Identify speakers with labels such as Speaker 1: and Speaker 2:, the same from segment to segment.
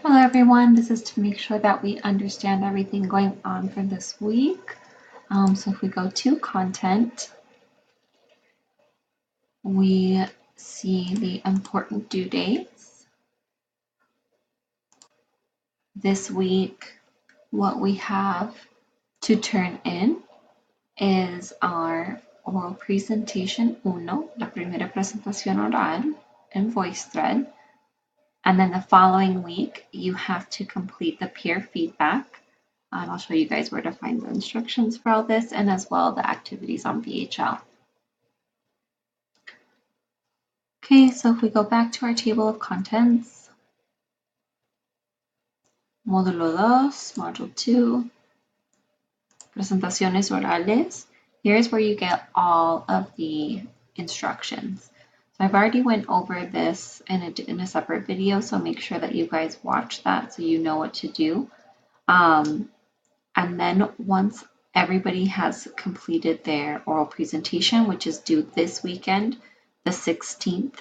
Speaker 1: Hello everyone, this is to make sure that we understand everything going on for this week. So if we go to content, we see the important due dates. This week, what we have to turn in is our oral presentation uno, la primera presentación oral en VoiceThread. And then the following week, you have to complete the peer feedback. I'll show you guys where to find the instructions for all this and as well the activities on VHL. Okay, so if we go back to our table of contents, Módulo 2, Module 2, Presentaciones Orales, here's where you get all of the instructions. So I've already went over this in a separate video, so make sure that you guys watch that so you know what to do. And then once everybody has completed their oral presentation, which is due this weekend, the 16th,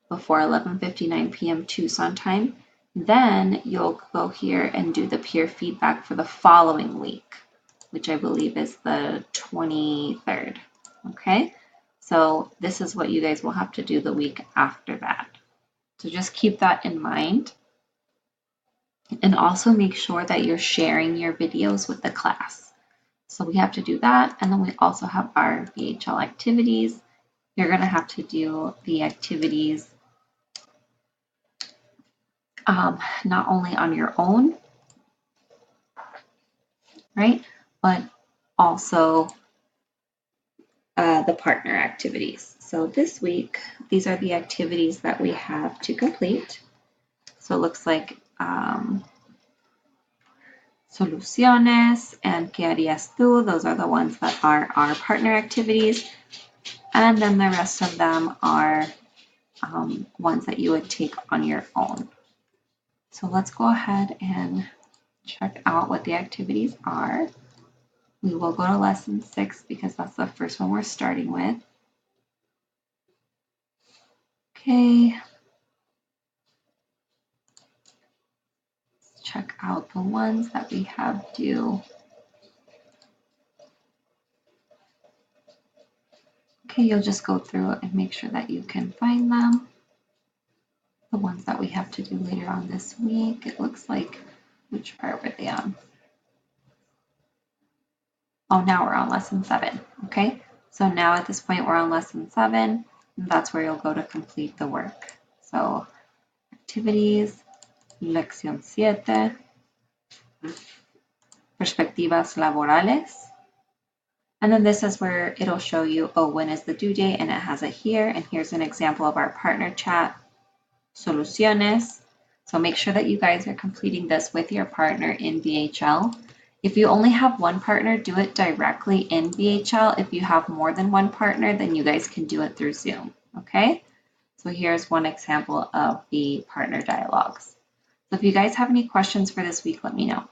Speaker 1: before 11:59 p.m. Tucson time, then you'll go here and do the peer feedback for the following week, which I believe is the 23rd. Okay, so this is what you guys will have to do the week after that. So just keep that in mind. And also make sure that you're sharing your videos with the class. So we have to do that. And then we also have our VHL activities. You're going to have to do the activities not only on your own, right, but also the partner activities. So this week, these are the activities that we have to complete. So it looks like Soluciones and ¿Qué harías tú? Those are the ones that are our partner activities. And then the rest of them are ones that you would take on your own. So let's go ahead and check out what the activities are. We will go to lesson 6 because that's the first one we're starting with. Okay. Let's check out the ones that we have due. Okay, you'll just go through and make sure that you can find them. The ones that we have to do later on this week, it looks like, which part were they on? Oh, now we're on lesson 7, okay? So now at this point, we're on lesson 7, and that's where you'll go to complete the work. So activities, lección 7, perspectivas laborales. And then this is where it'll show you, oh, when is the due date, and it has it here. And here's an example of our partner chat, Soluciones. So make sure that you guys are completing this with your partner in VHL. If you only have one partner, do it directly in VHL. If you have more than one partner, then you guys can do it through Zoom, okay? So here's one example of the partner dialogues. So if you guys have any questions for this week, let me know.